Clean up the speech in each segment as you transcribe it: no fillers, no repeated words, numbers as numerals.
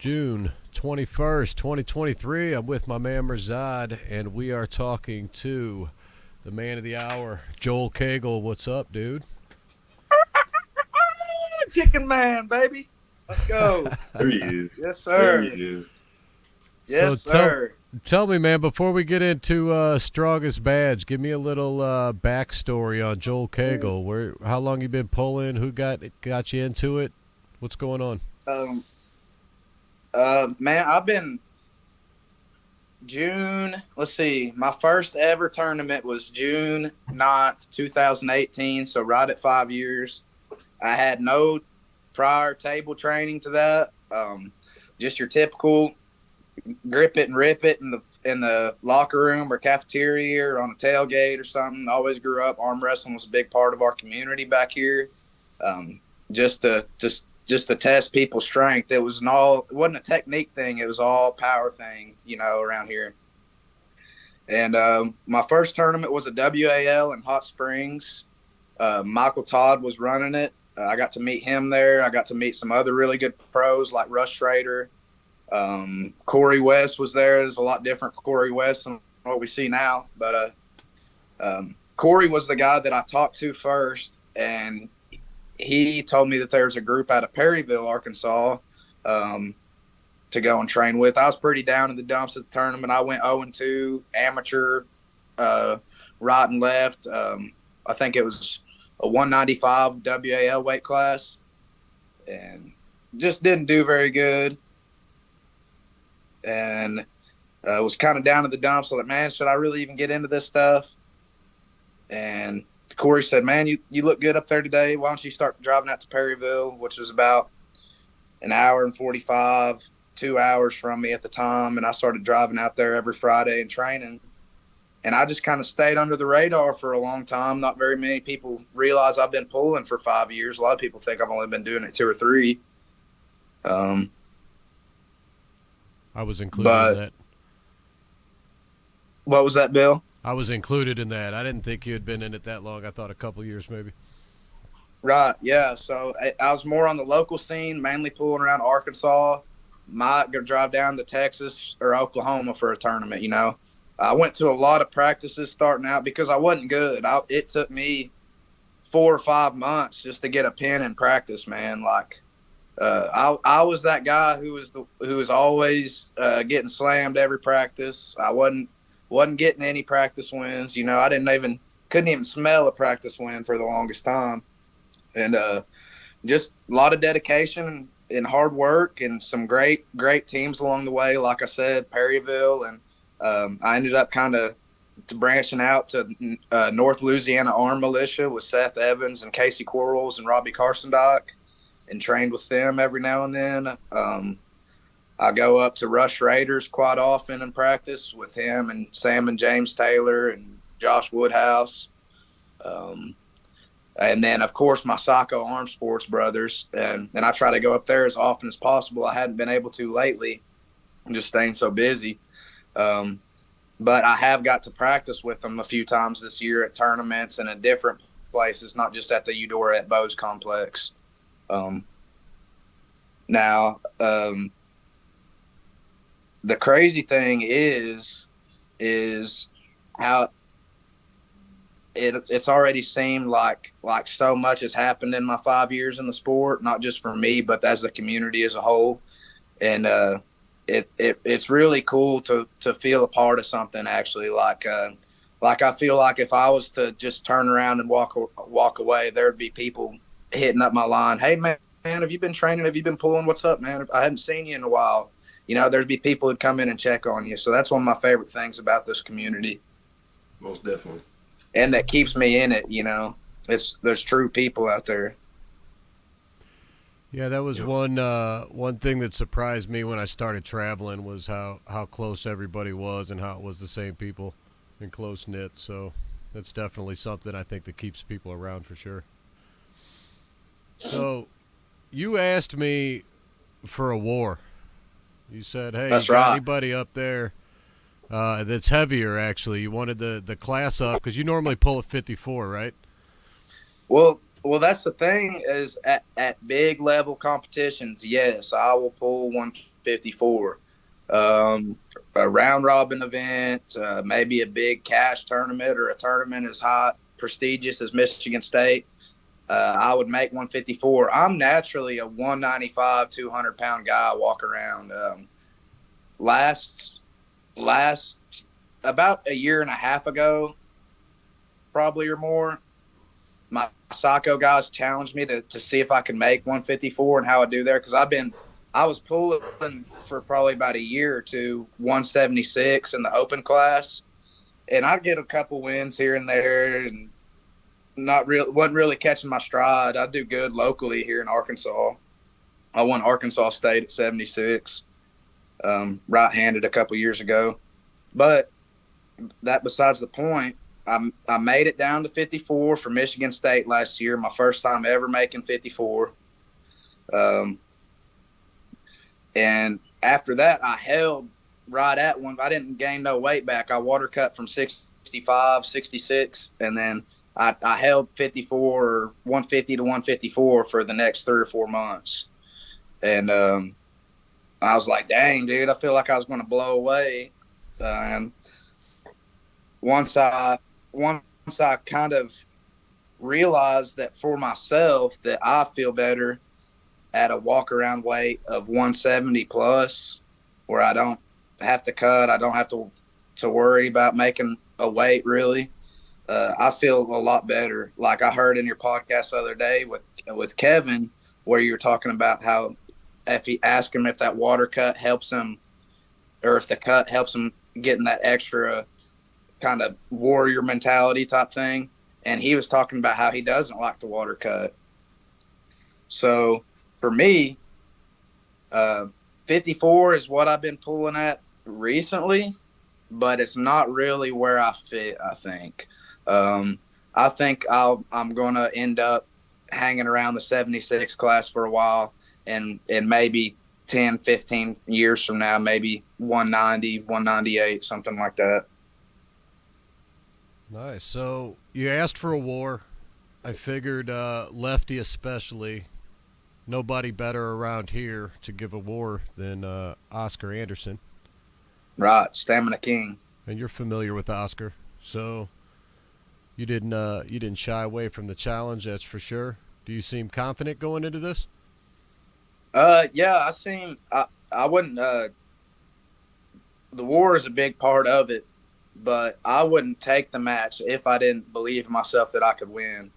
June 21st, 2023. I'm with my man Razad, and we are talking to the man of the hour, Joel Cagle. What's up, dude? Kicking man, baby. Let's go. There he is. Yes, There he sir. is. So Yes, sir. tell me, man, before we get into strongest badge, give me a little backstory on Joel Cagle. How long you been pulling? Who got you into it? What's going on? Um, man, I've been June. Let's see. My first ever tournament was June 9th, 2018. So right at 5 years. I had no prior table training to that. Just your typical grip it and rip it in the locker room or cafeteria or on a tailgate or something. Always grew up. Arm wrestling was a big part of our community back here. Just to test people's strength. It wasn't a technique thing. It was all power thing, around here. And my first tournament was a WAL in Hot Springs. Michael Todd was running it. I got to meet him there. I got to meet some other really good pros like Russ Schrader. Corey West was there. There's a lot different Corey West than what we see now. But Corey was the guy that I talked to first, and he told me that there's a group out of Perryville, Arkansas, to go and train with. I was pretty down in the dumps at the tournament. I went 0-2, amateur, right and left. I think it was a 195 WAL weight class, and just didn't do very good. And was kind of down in the dumps. So like, man, should I really even get into this stuff? And Corey said, man, you look good up there today. Why don't you start driving out to Perryville, which was about an hour and 45, 2 hours from me at the time. And I started driving out there every Friday and training. And I just kind of stayed under the radar for a long time. Not very many people realize I've been pulling for 5 years. A lot of people think I've only been doing it 2 or 3. I was included in that. What was that, Bill? I was included in that. I didn't think you had been in it that long. I thought a couple years maybe. Right, yeah. So I was more on the local scene, mainly pulling around Arkansas. Might go drive down to Texas or Oklahoma for a tournament, I went to a lot of practices starting out because I wasn't good. It took me 4 or 5 months just to get a pin in practice, man. Like, I was that guy who was always getting slammed every practice. I wasn't getting any practice wins. I couldn't even smell a practice win for the longest time. And just a lot of dedication and hard work and some great teams along the way. Like I said, Perryville, and I ended up kind of branching out to North Louisiana Arm Militia with Seth Evans and Casey Quarles and Robbie Carsendyke, and trained with them every now and then. I go up to Rush Raiders quite often in practice with him and Sam and James Taylor and Josh Woodhouse. And then, of course, my Psycho Arm Sports brothers. And I try to go up there as often as possible. I hadn't been able to lately. I'm just staying so busy. But I have got to practice with them a few times this year at tournaments and at different places, not just at the Eudora at Bose Complex. Now, the crazy thing is how it's already seemed like so much has happened in my 5 years in the sport, not just for me, but as the community as a whole. And it's really cool to feel a part of something, actually. Like I feel like if I was to just turn around and walk away, there'd be people hitting up my line. Hey, man, have you been training? Have you been pulling? What's up, man? I haven't seen you in a while. There'd be people who'd come in and check on you. So that's one of my favorite things about this community. Most definitely. And that keeps me in it, there's true people out there. Yeah, that was one thing that surprised me when I started traveling was how close everybody was and how it was the same people and close-knit. So that's definitely something I think that keeps people around for sure. So you asked me for a war. You said, hey, that's you got right. Anybody up there that's heavier, actually? You wanted the class up because you normally pull at 54, right? Well, that's the thing is at big level competitions, yes, I will pull 154. A round robin event, maybe a big cash tournament or a tournament as high prestigious as Michigan State. I would make 154. I'm naturally a 195, 200-pound guy. I walk around. Last about a year and a half ago, probably or more, my Saco guys challenged me to see if I could make 154 and how I do there, because I was pulling for probably about a year or two 176 in the open class, and I'd get a couple wins here and there, and wasn't really catching my stride. I do good locally here in Arkansas. I won Arkansas State at 76, right-handed a couple years ago, but that besides the point. I made it down to 54 for Michigan State last year, my first time ever making 54. And after that, I held right at one. I didn't gain no weight back. I water cut from 65, 66, and then I held 54 or 150 to 154 for the next 3 or 4 months. And I was like, dang, dude, I feel like I was going to blow away. And once I kind of realized that for myself that I feel better at a walk around weight of 170 plus, where I don't have to cut, I don't have to worry about making a weight really. I feel a lot better. Like I heard in your podcast the other day with Kevin, where you were talking about how if he asked him if that water cut helps him, or if the cut helps him getting that extra kind of warrior mentality type thing, and he was talking about how he doesn't like the water cut. So for me, 54 is what I've been pulling at recently, but it's not really where I fit. I think I'm going to end up hanging around the 76 class for a while, and maybe 10, 15 years from now, maybe 190, 198, something like that. Nice. So you asked for a war. I figured lefty especially, nobody better around here to give a war than Oscar Anderson. Right, Stamina King. And you're familiar with Oscar, so you didn't shy away from the challenge, that's for sure. Do you seem confident going into this? Yeah, I wouldn't. The war is a big part of it, but I wouldn't take the match if I didn't believe in myself that I could win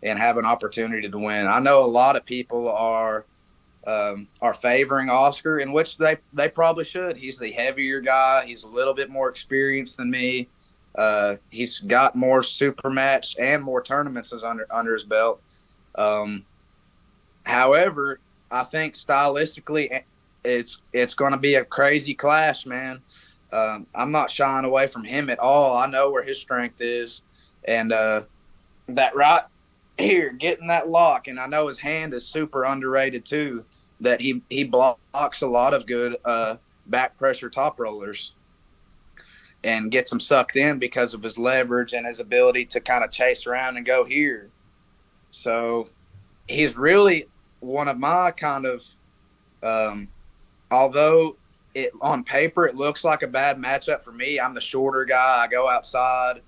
and have an opportunity to win. I know a lot of people are favoring Oscar, in which they probably should. He's the heavier guy. He's a little bit more experienced than me. He's got more super match and more tournaments under his belt. However, I think stylistically it's going to be a crazy clash, man. I'm not shying away from him at all. I know where his strength is, and that right here, getting that lock, and I know his hand is super underrated too, that he blocks a lot of good back pressure top rollers and gets them sucked in because of his leverage and his ability to kind of chase around and go here. So he's really one of my kind of although it on paper it looks like a bad matchup for me. I'm the shorter guy. I go outside.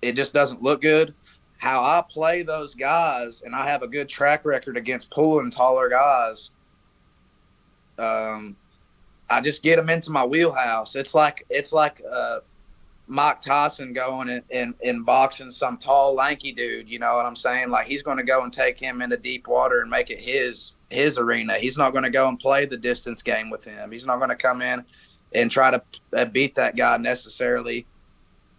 It just doesn't look good. How I play those guys, and I have a good track record against pulling taller guys. I just get them into my wheelhouse. It's like Mike Tyson going and boxing some tall, lanky dude. You know what I'm saying? Like, he's going to go and take him into deep water and make it his arena. He's not going to go and play the distance game with him. He's not going to come in and try to beat that guy necessarily,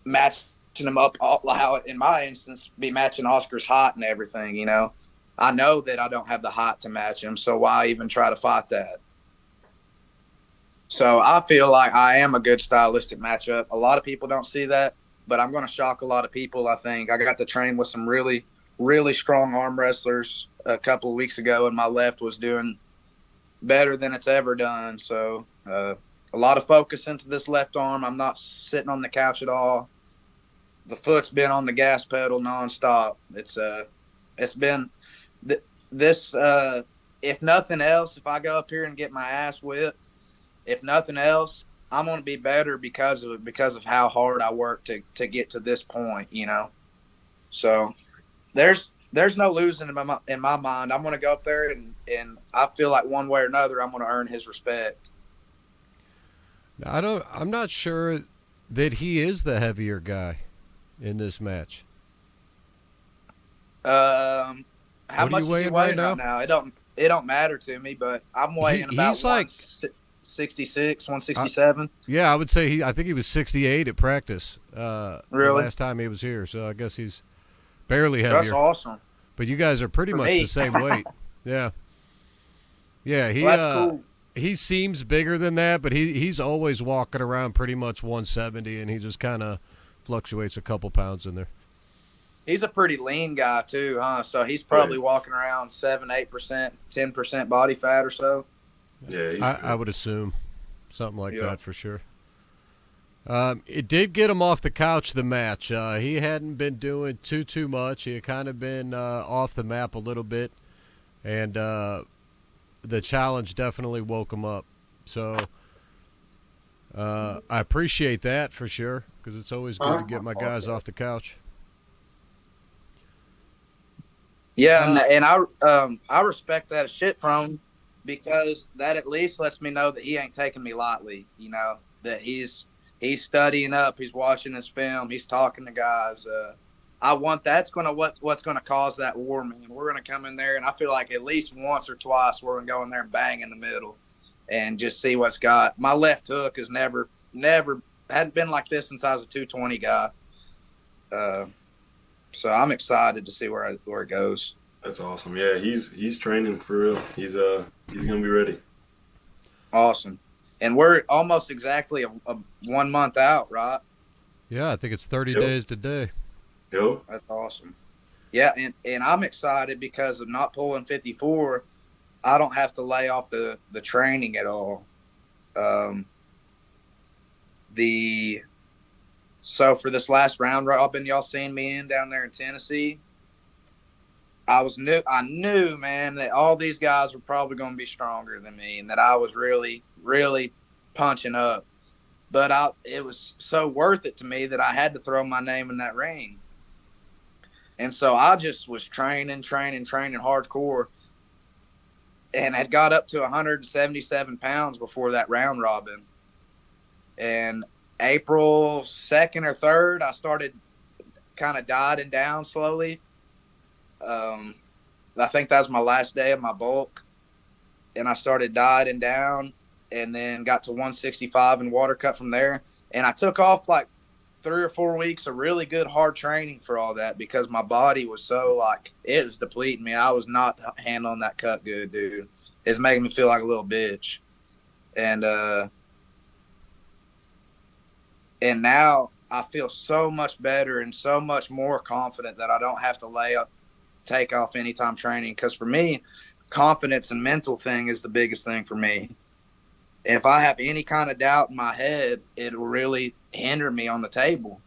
matching him up, how in my instance be matching Oscar's height and everything. You know, I know that I don't have the height to match him, so why even try to fight that? So I feel like I am a good stylistic matchup. A lot of people don't see that, but I'm going to shock a lot of people. I think I got to train with some really, really strong arm wrestlers a couple of weeks ago, and my left was doing better than it's ever done. So a lot of focus into this left arm. I'm not sitting on the couch at all. The foot's been on the gas pedal nonstop. It's been this if nothing else, if I go up here and get my ass whipped, if nothing else, I'm gonna be better because of how hard I work to get to this point, you know. So there's no losing in my mind. I'm gonna go up there and I feel like one way or another I'm gonna earn his respect. I'm not sure that he is the heavier guy in this match. How What are much you is he weighing weighing right right now? now? It don't matter to me, but I'm weighing about He's like 166, 167. yeah, I would say I think he was 68 at practice the Really? last time he was here. So I guess he's barely That's heavier. awesome But you guys are pretty for much me. the same weight. Yeah. Yeah, Well, that's cool. he seems bigger than that, but he's always walking around pretty much 170, and he just kind of fluctuates a couple pounds in there. He's a pretty lean guy too, huh? So he's probably walking around 7, 8%, 10% body fat or so. Yeah, I would assume something like Yeah. that for sure. It did get him off the couch, the match. He hadn't been doing too much. He had kind of been off the map a little bit, and the challenge definitely woke him up. So I appreciate that for sure, because it's always good to get my guys off the couch. Yeah, and I respect that shit from him because that at least lets me know that he ain't taking me lightly. You know, that he's studying up, he's watching his film, he's talking to guys. I want that's what's gonna cause that war, man. We're gonna come in there, and I feel like at least once or twice we're gonna go in there and bang in the middle, and just see what's got. My left hook has never hadn't been like this since I was a 220 guy. So I'm excited to see where it goes. That's awesome. Yeah, he's training for real. He's gonna be ready. Awesome. And we're almost exactly a 1 month out, right? Yeah, I think it's 30 Yep. days today. Yo, That's awesome. Yeah, and I'm excited because of not pulling 54. I don't have to lay off the training at all. So for this last round robin y'all seen me in down there in Tennessee, I knew, man, that all these guys were probably going to be stronger than me and that I was really, really punching up. But it was so worth it to me that I had to throw my name in that ring. And so I just was training hardcore and had got up to 177 pounds before that round robin. And April 2nd or 3rd, I started kind of dieting down slowly. I think that was my last day of my bulk. And I started dieting down and then got to 165 and water cut from there. And I took off like 3 or 4 weeks of really good hard training for all that because my body was so like it was depleting me. I was not handling that cut good, dude. It's making me feel like a little bitch. And now I feel so much better and so much more confident that I don't have to take off anytime training. Because for me, confidence and mental thing is the biggest thing for me. If I have any kind of doubt in my head, it'll really hinder me on the table.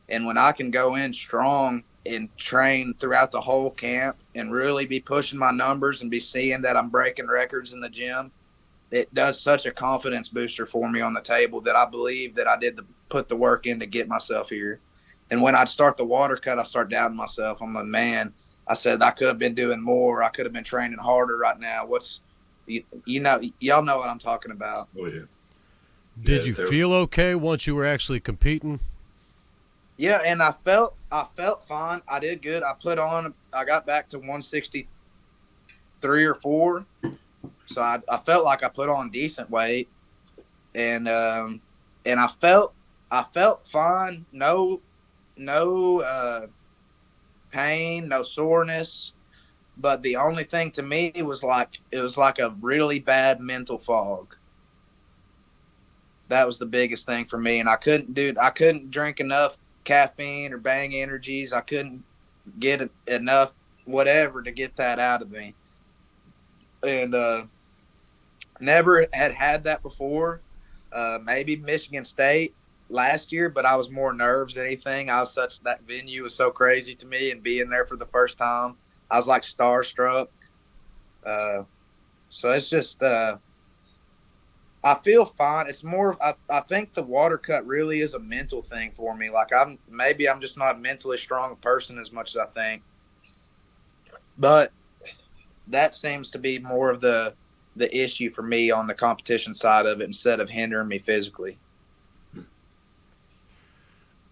And when I can go in strong and train throughout the whole camp and really be pushing my numbers and be seeing that I'm breaking records in the gym, it does such a confidence booster for me on the table that I believe that I did put the work in to get myself here. And when I start the water cut, I start doubting myself. I'm like, man, I said I could have been doing more. I could have been training harder right now. Y'all know what I'm talking about. oh yeah. Did you feel okay once you were actually competing? Yeah, and I felt fine. I did good. I got back to 163 or 4. So I felt like I put on decent weight. And I felt fine. No pain, no soreness. But the only thing to me was like a really bad mental fog. That was the biggest thing for me. And I couldn't drink enough caffeine or Bang energies. I couldn't get enough whatever to get that out of me. And never had that before. Maybe Michigan State last year, but I was more nerves than anything. That venue was so crazy to me, and being there for the first time, I was like starstruck. So it's just I feel fine. It's more. I think the water cut really is a mental thing for me. Like I'm just not a mentally strong person as much as I think, but that seems to be more of the issue for me on the competition side of it instead of hindering me physically.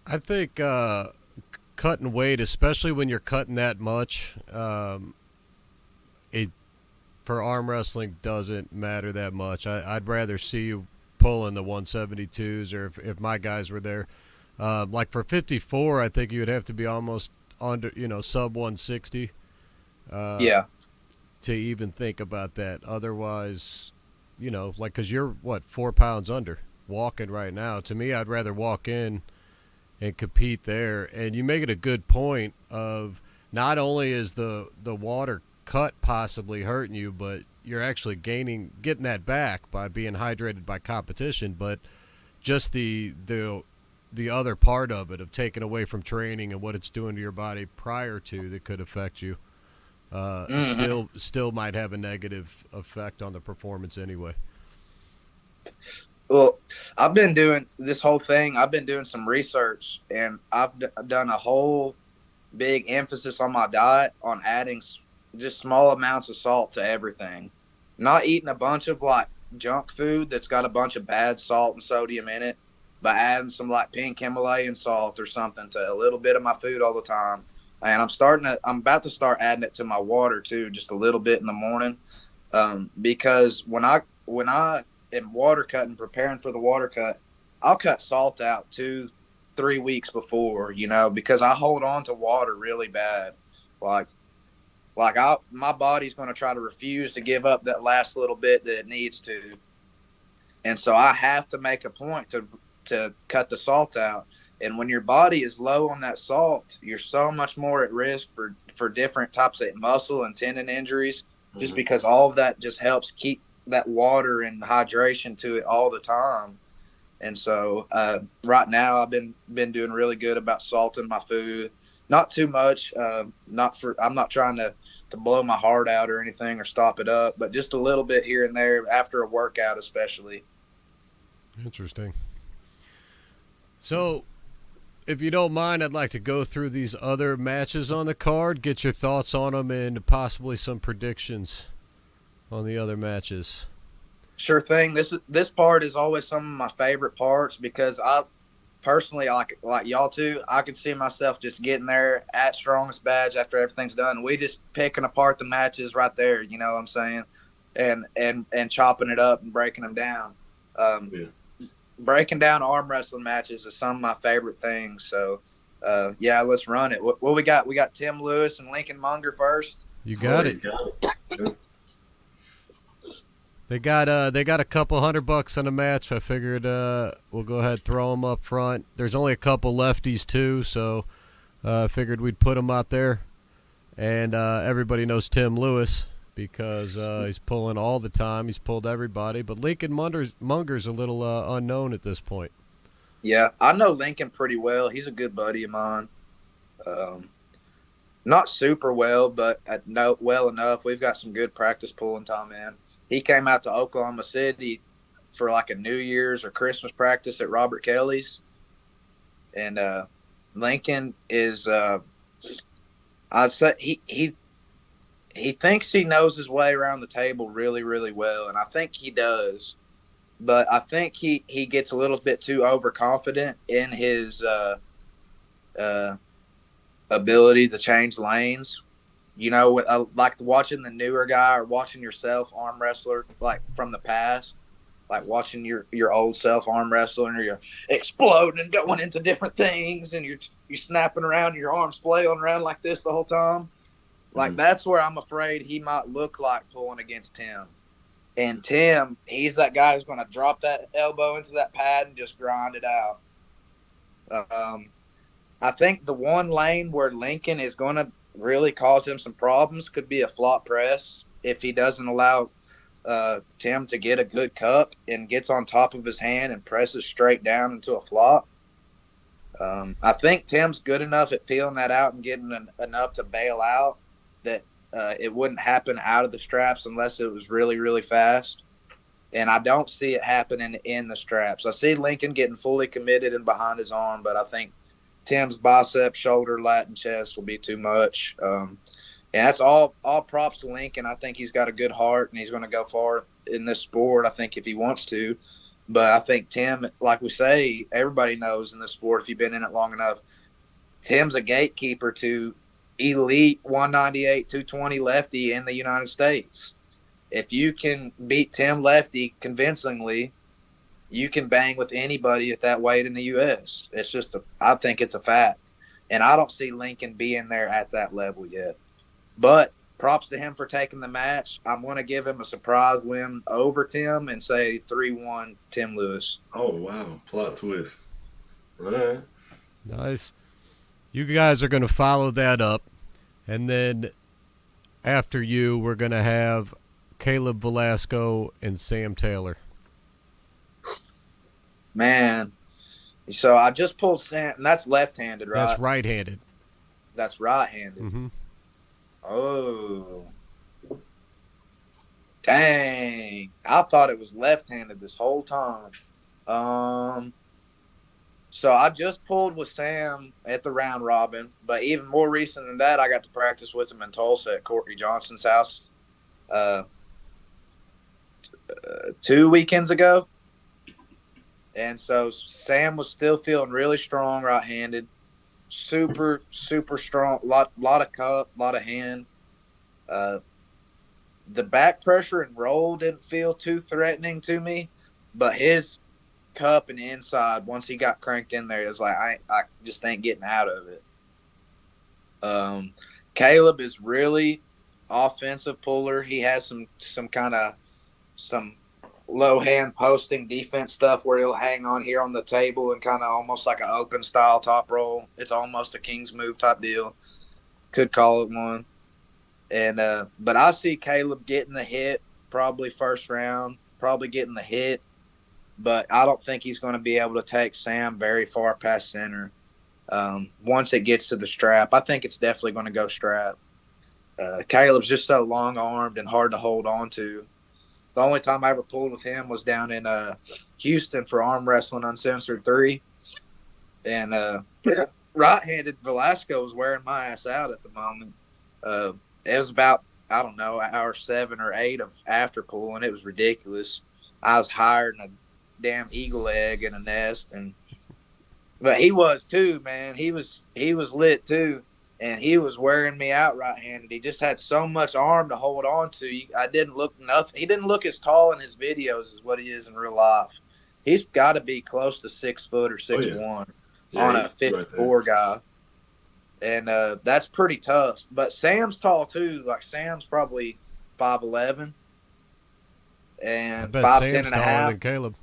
I think cutting weight, especially when you're cutting that much, it for arm wrestling doesn't matter that much. I'd rather see you pulling the 172s, or if my guys were there. Like for 54, I think you would have to be almost under, sub 160 Yeah. to even think about that. Otherwise, like, because you're, what, 4 pounds under walking right now. To me, I'd rather walk in and compete there. And you make it a good point of not only is the water cut possibly hurting you, but you're actually getting that back by being hydrated by competition. But just the other part of it, of taking away from training and what it's doing to your body prior to, that could affect you, still might have a negative effect on the performance anyway. Well, I've been doing this whole thing. I've been doing some research, and I've done a whole big emphasis on my diet on adding just small amounts of salt to everything. Not eating a bunch of like junk food that's got a bunch of bad salt and sodium in it, but adding some like pink Himalayan salt or something to a little bit of my food all the time. And I'm about to start adding it to my water too, just a little bit in the morning. Because when I am water cutting, preparing for the water cut, I'll cut salt out 2-3 weeks before, because I hold on to water really bad. My body's going to try to refuse to give up that last little bit that it needs to. And so I have to make a point to cut the salt out. And when your body is low on that salt, you're so much more at risk for different types of muscle and tendon injuries, just because all of that just helps keep that water and hydration to it all the time. And so right now I've been doing really good about salting my food. Not too much. I'm not trying to blow my heart out or anything or stop it up, but just a little bit here and there after a workout especially. Interesting. So, if you don't mind, I'd like to go through these other matches on the card, get your thoughts on them, and possibly some predictions on the other matches. Sure thing. This part is always some of my favorite parts because I personally, like y'all too, I can see myself just getting there at strongest badge after everything's done. We just picking apart the matches right there, you know what I'm saying, and chopping it up and breaking them down. Breaking down arm wrestling matches is some of my favorite things. So, let's run it. What we got? We got Tim Lewis and Lincoln Munger first. You got it. They got a couple $100 on the match. I figured we'll go ahead and throw them up front. There's only a couple lefties too, so I figured we'd put them out there. And everybody knows Tim Lewis because he's pulling all the time. He's pulled everybody. But Lincoln Munger's a little unknown at this point. Yeah, I know Lincoln pretty well. He's a good buddy of mine. Not super well, but I know well enough. We've got some good practice pulling time in. He came out to Oklahoma City for like a New Year's or Christmas practice at Robert Kelly's. And Lincoln is I'd say he thinks he knows his way around the table really, really well, and I think he does. But I think he gets a little bit too overconfident in his ability to change lanes. Like watching the newer guy or watching yourself arm wrestler, like from the past, like watching your old self arm wrestling, or you're exploding and going into different things, and you're snapping around, and your arms flailing around like this the whole time. Like that's where I'm afraid he might look like pulling against Tim. And Tim, he's that guy who's going to drop that elbow into that pad and just grind it out. I think the one lane where Lincoln is going to really cause him some problems could be a flop press if he doesn't allow Tim to get a good cup and gets on top of his hand and presses straight down into a flop. I think Tim's good enough at feeling that out and getting enough to bail out that it wouldn't happen out of the straps unless it was really, really fast. And I don't see it happening in the straps. I see Lincoln getting fully committed and behind his arm, but I think Tim's bicep, shoulder, lat, and chest will be too much. And that's all props to Lincoln. I think he's got a good heart, and he's going to go far in this sport, I think, if he wants to. But I think Tim, like we say, everybody knows in this sport, if you've been in it long enough, Tim's a gatekeeper to elite 198, 220 lefty in the United States. If you can beat Tim Lefty convincingly, you can bang with anybody at that weight in the U.S. It's just I think it's a fact. And I don't see Lincoln being there at that level yet. But props to him for taking the match. I'm going to give him a surprise win over Tim and say 3-1 Tim Lewis. Oh, wow. Plot twist. All right. Nice. You guys are going to follow that up. And then after you, we're going to have Caleb Velasco and Sam Taylor. Man. So I just pulled Sam, and that's left-handed, right? That's right-handed. That's right-handed. Mm-hmm. Oh. Dang. I thought it was left-handed this whole time. So I just pulled with Sam at the round robin, but even more recent than that, I got to practice with him in Tulsa at Courtney Johnson's house 2 weekends ago. And so Sam was still feeling really strong right-handed. Super, super strong. Lot of cup, lot of hand. The back pressure and roll didn't feel too threatening to me, but his cup and inside, once he got cranked in there, is like I just ain't getting out of it. Caleb is really offensive puller. He has some kind of low hand posting defense stuff where he'll hang on here on the table and kind of almost like an open style top roll. It's almost a king's move type deal. Could call it one. And but I see Caleb getting the hit probably first round, probably getting the hit, but I don't think he's going to be able to take Sam very far past center. Once it gets to the strap, I think it's definitely going to go strap. Caleb's just so long armed and hard to hold on to. The only time I ever pulled with him was down in Houston for arm wrestling Uncensored 3. And right-handed Velasco was wearing my ass out at the moment. It was about, I don't know, hour 7 or 8 of after pull, and it was ridiculous. I was higher than a damn eagle egg in a nest. But he was too, man. He was lit too. And he was wearing me out right-handed. He just had so much arm to hold on to. I didn't look nothing. He didn't look as tall in his videos as what he is in real life. He's got to be close to 6 foot or 6'1" on a 54 guy. And that's pretty tough. But Sam's tall too. Like Sam's probably 5'11" and 5'10" and a half. Than Caleb.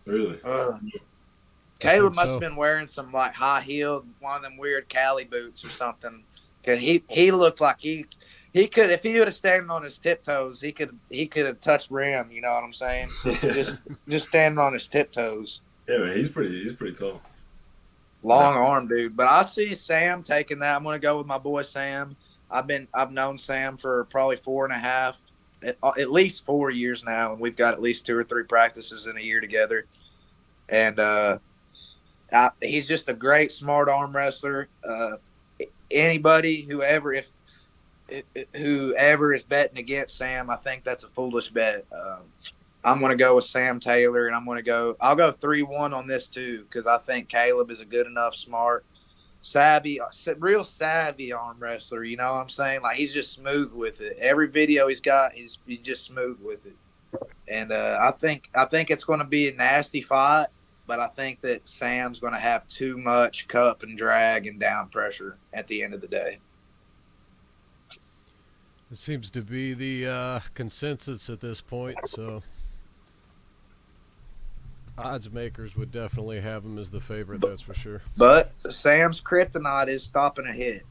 Really? Caleb must have been wearing some like high heeled, one of them weird Cali boots or something. Cause he looked like he could, if he would have standing on his tiptoes, he could have touched rim. You know what I'm saying? just standing on his tiptoes. Yeah, man, he's pretty tall. Long arm, dude. But I see Sam taking that. I'm gonna go with my boy Sam. I've known Sam for probably 4.5, at least 4 years now, and we've got at least 2 or 3 practices in a year together. And he's just a great, smart arm wrestler. Anybody, whoever is betting against Sam, I think that's a foolish bet. I'm going to go with Sam Taylor, and I'll go 3-1 on this too, because I think Caleb is a good enough, smart, real savvy arm wrestler. You know what I'm saying? Like, he's just smooth with it. Every video he's got, he's just smooth with it. And I think it's going to be a nasty fight, but I think that Sam's going to have too much cup and drag and down pressure at the end of the day. It seems to be the consensus at this point, so odds makers would definitely have him as the favorite, that's for sure. But Sam's kryptonite is stopping a hit.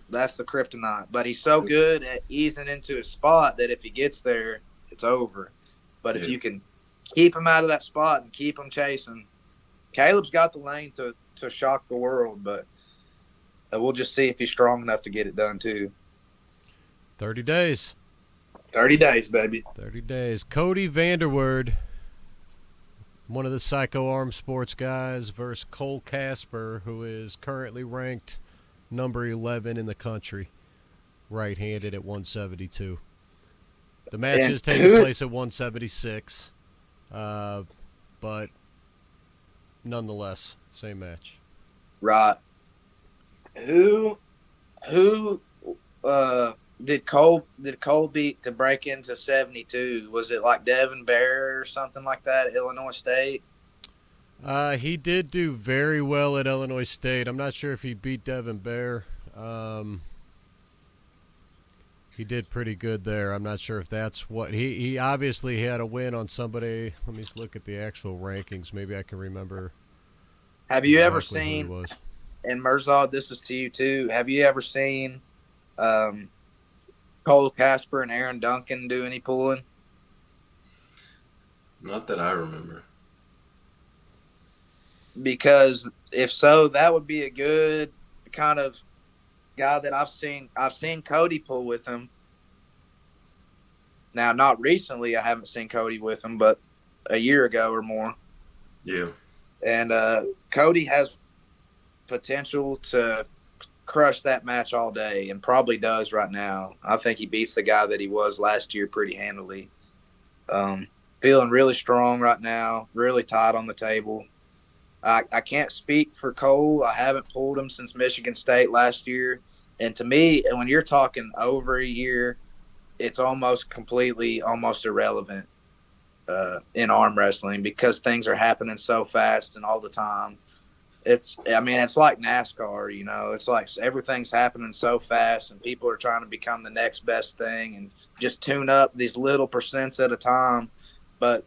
That's the kryptonite. But he's so good at easing into his spot that if he gets there, it's over. But if you can keep him out of that spot and keep him chasing, Caleb's got the lane to shock the world. But We'll just see if he's strong enough to get it done too. 30 days. 30 days, baby. 30 days. Cody Vanderwoerd, one of the Psycho Arm Sports guys, versus Cole Casper, who is currently ranked number 11 in the country, right-handed at 172. The match is taking place at 176, but nonetheless, same match. Right. Who did Cole beat to break into 72? Was it like Devin Bear or something like that at Illinois State? He did do very well at Illinois State. I'm not sure if he beat Devin Bear. He did pretty good there. I'm not sure if that's what he obviously had a win on somebody. Let me look at the actual rankings. Maybe I can remember. Have you ever exactly who he seen? was. And Mirzad, this is to you too. Have you ever seen Cole Casper and Aaron Duncan do any pulling? Not that I remember. Because if so, that would be a good kind of guy that I've seen. I've seen Cody pull with him. Now, not recently, I haven't seen Cody with him, but a year ago or more. Yeah. And Cody has potential to crush that match all day, and probably does right now. I think he beats the guy that he was last year pretty handily. Feeling really strong right now, really tight on the table. I can't speak for Cole. I haven't pulled him since Michigan State last year. And to me, when you're talking over a year, it's almost irrelevant in arm wrestling because things are happening so fast and all the time. It's like NASCAR, you know. It's like everything's happening so fast and people are trying to become the next best thing and just tune up these little percents at a time. But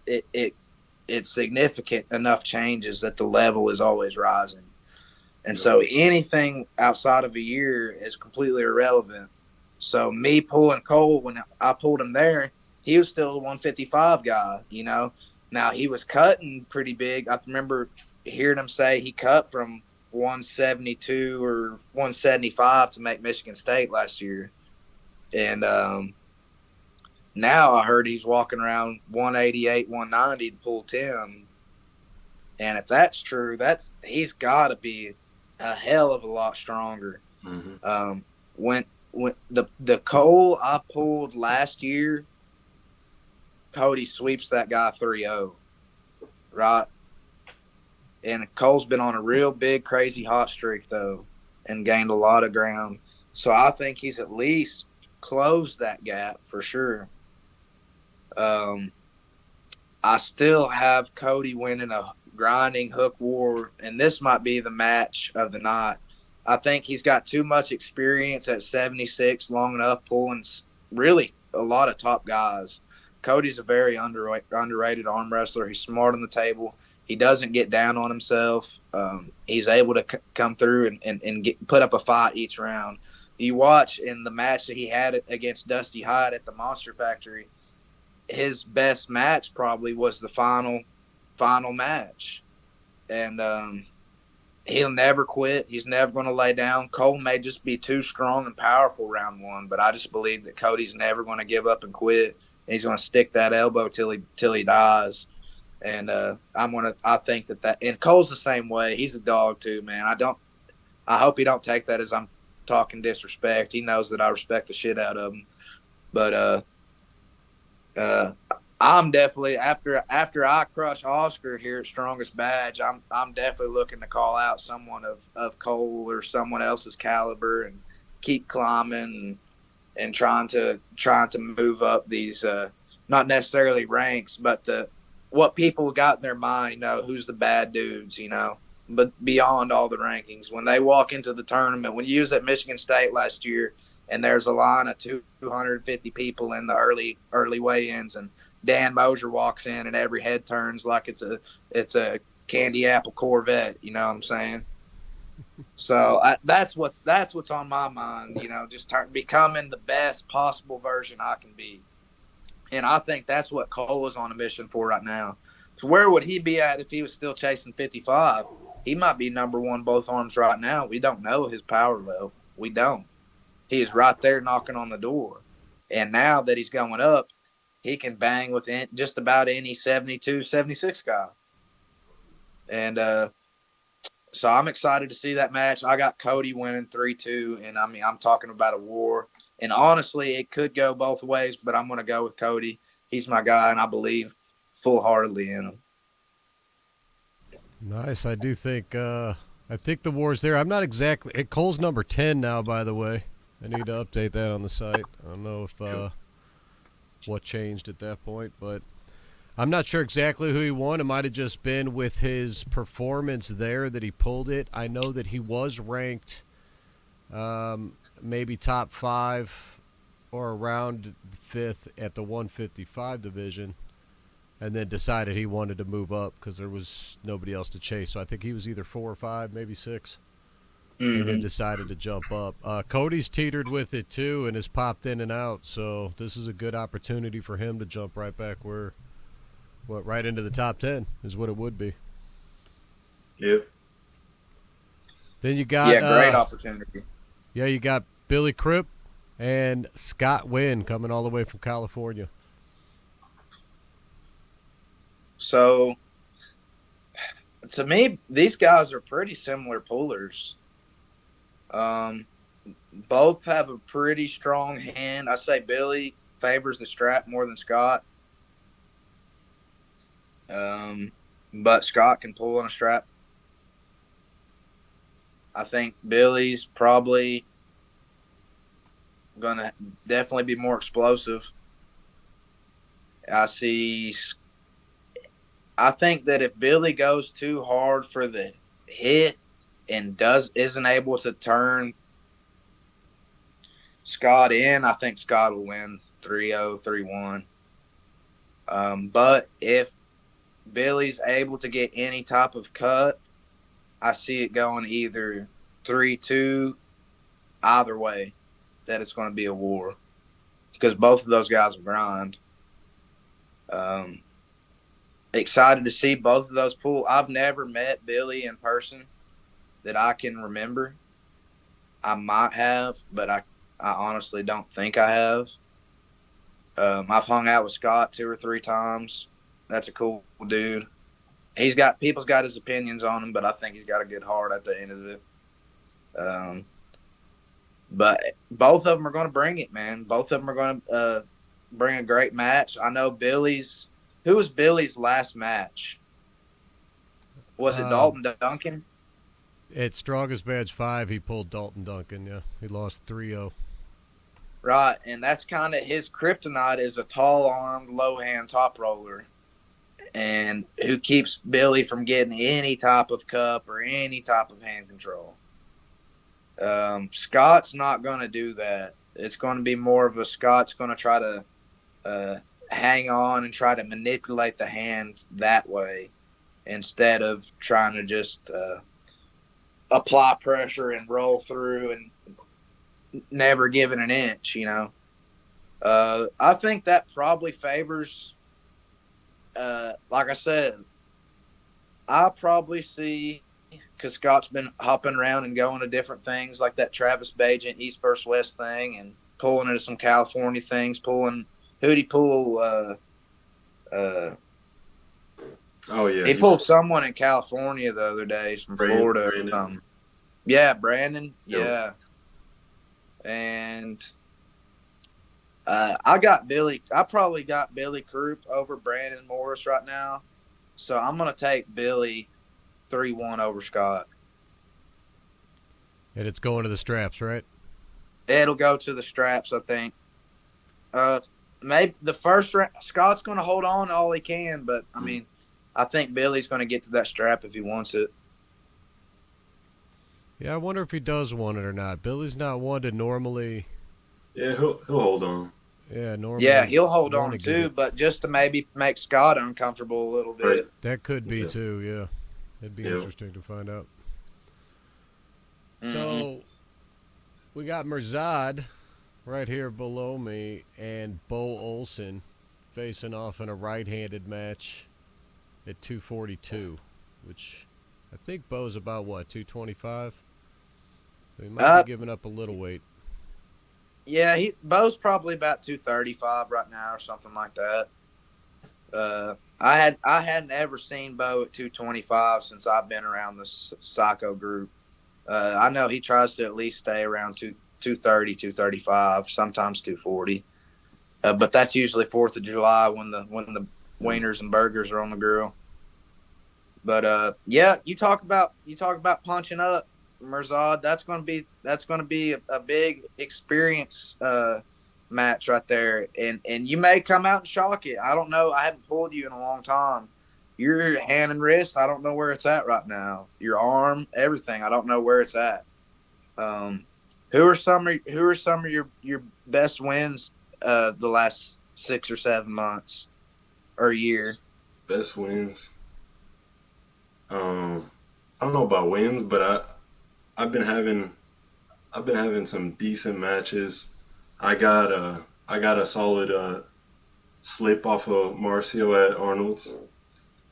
it's significant enough changes that the level is always rising. And so anything outside of a year is completely irrelevant. So me pulling Cole, when I pulled him there, he was still a 155 guy, you know. Now he was cutting pretty big. I remember hearing him say he cut from 172 or 175 to make Michigan State last year. And now I heard he's walking around 188, 190 to pull 10. And if that's true, he's got to be a hell of a lot stronger. Mm-hmm. When the Cole I pulled last year, Cody sweeps that guy 3-0, right? And Cole's been on a real big, crazy hot streak, though, and gained a lot of ground. So I think he's at least closed that gap for sure. I still have Cody winning a grinding hook war, and this might be the match of the night. I think he's got too much experience at 76, long enough pulling really a lot of top guys. Cody's a very underrated arm wrestler. He's smart on the table. He doesn't get down on himself. He's able to come through and put up a fight each round. You watch in the match that he had against Dusty Hyde at the Monster Factory, his best match probably was the final match. And he'll never quit. He's never going to lay down. Cole may just be too strong and powerful round one, but I just believe that Cody's never going to give up and quit. He's going to stick that elbow till he dies. And I think that and Cole's the same way. He's a dog too, man. I hope he don't take that as I'm talking disrespect. He knows that I respect the shit out of him. But I'm definitely after I crush Oscar here at Strongest Badge, I'm definitely looking to call out someone of Cole or someone else's caliber and keep climbing and trying to move up these not necessarily ranks, but what people got in their mind, you know, who's the bad dudes, you know, but beyond all the rankings. When they walk into the tournament, when you was at Michigan State last year and there's a line of 250 people in the early weigh-ins and Dan Mosier walks in and every head turns like it's a candy apple Corvette, you know what I'm saying? So that's what's on my mind, you know, just becoming the best possible version I can be. And I think that's what Cole is on a mission for right now. So where would he be at if he was still chasing 55? He might be number one both arms right now. We don't know his power level. We don't. He is right there knocking on the door. And now that he's going up, he can bang with just about any 72, 76 guy. And so I'm excited to see that match. I got Cody winning 3-2, and I mean, I'm talking about a war. And honestly, it could go both ways, but I'm going to go with Cody. He's my guy, and I believe full-heartedly in him. Nice. I do think I think the war's there. I'm not exactly Cole's number 10 now, by the way. I need to update that on the site. I don't know if what changed at that point, but I'm not sure exactly who he won. It might have just been with his performance there that he pulled it. I know that he was ranked maybe top 5 or around 5th at the 155 division, and then decided he wanted to move up because there was nobody else to chase. So I think he was either 4 or 5, maybe 6. And then decided to jump up. Cody's teetered with it too and has popped in and out. So this is a good opportunity for him to jump right back right into the top 10 is what it would be. Yeah. Then you got great opportunity. Yeah, you got Billy Cripp and Scott Wynn coming all the way from California. So to me, these guys are pretty similar pullers. Both have a pretty strong hand. I say Billy favors the strap more than Scott. But Scott can pull on a strap. I think Billy's probably going to definitely be more explosive. I think that if Billy goes too hard for the hit and isn't able to turn Scott in, I think Scott will win 3-0, 3-1. But if Billy's able to get any type of cut, I see it going either 3-2, either way, that it's going to be a war. Because both of those guys will grind. Excited to see both of those pull. I've never met Billy in person that I can remember. I might have, but I honestly don't think I have. I've hung out with Scott 2 or 3 times. That's a cool dude. People's got his opinions on him, but I think he's got a good heart at the end of it. But both of them are going to bring it, man. Both of them are going to bring a great match. I know who was Billy's last match? Was it Dalton Duncan? At Strongest Badge 5, he pulled Dalton Duncan, yeah. He lost 3-0. Right, and that's kind of his kryptonite is a tall-armed, low-hand top roller. And who keeps Billy from getting any type of cup or any type of hand control. Scott's not going to do that. It's going to be more of Scott's going to try to hang on and try to manipulate the hand that way instead of trying to just apply pressure and roll through and never giving an inch, you know. I think that probably favors, like I said, I probably see, because Scott's been hopping around and going to different things like that Travis Bagent East vs. West thing and pulling into some California things, who'd he pull? Oh, yeah. He pulled someone in California the other day from Florida. Brandon. Yeah, Brandon. Yep. Yeah. And I probably got Billy Croup over Brandon Morris right now. So I'm going to take Billy 3-1 over Scott. And it's going to the straps, right? It'll go to the straps, I think. Maybe the first round, Scott's going to hold on all he can, but, I mean, I think Billy's going to get to that strap if he wants it. Yeah, I wonder if he does want it or not. Billy's not one to normally. Yeah, he'll hold on. Yeah, normally. Yeah, he'll hold on too, but just to maybe make Scott uncomfortable a little bit. Right. That could be too, yeah. It'd be interesting to find out. So, we got Mirzad right here below me and Bo Olson facing off in a right-handed match at 242, which I think Bo's about what, 225? So he might Uh, be giving up a little weight. yeah, Bo's probably about 235 right now or something like that. I hadn't ever seen Bo at 225 since I've been around this Psycho group. I know he tries to at least stay around 230, 235, sometimes 240. But that's usually 4th of July when the wieners and burgers are on the grill. But yeah, you talk about punching up, Mirzad. That's gonna be a big experience match right there, and you may come out and shock it. I don't know. I haven't pulled you in a long time. Your hand and wrist, I don't know where it's at right now. Your arm, everything, I don't know where it's at. Who are some of your best wins the last 6 or 7 months or a year? Best wins. I don't know about wins, but I've been having some decent matches. I got a solid slip off of Marcio at Arnold's.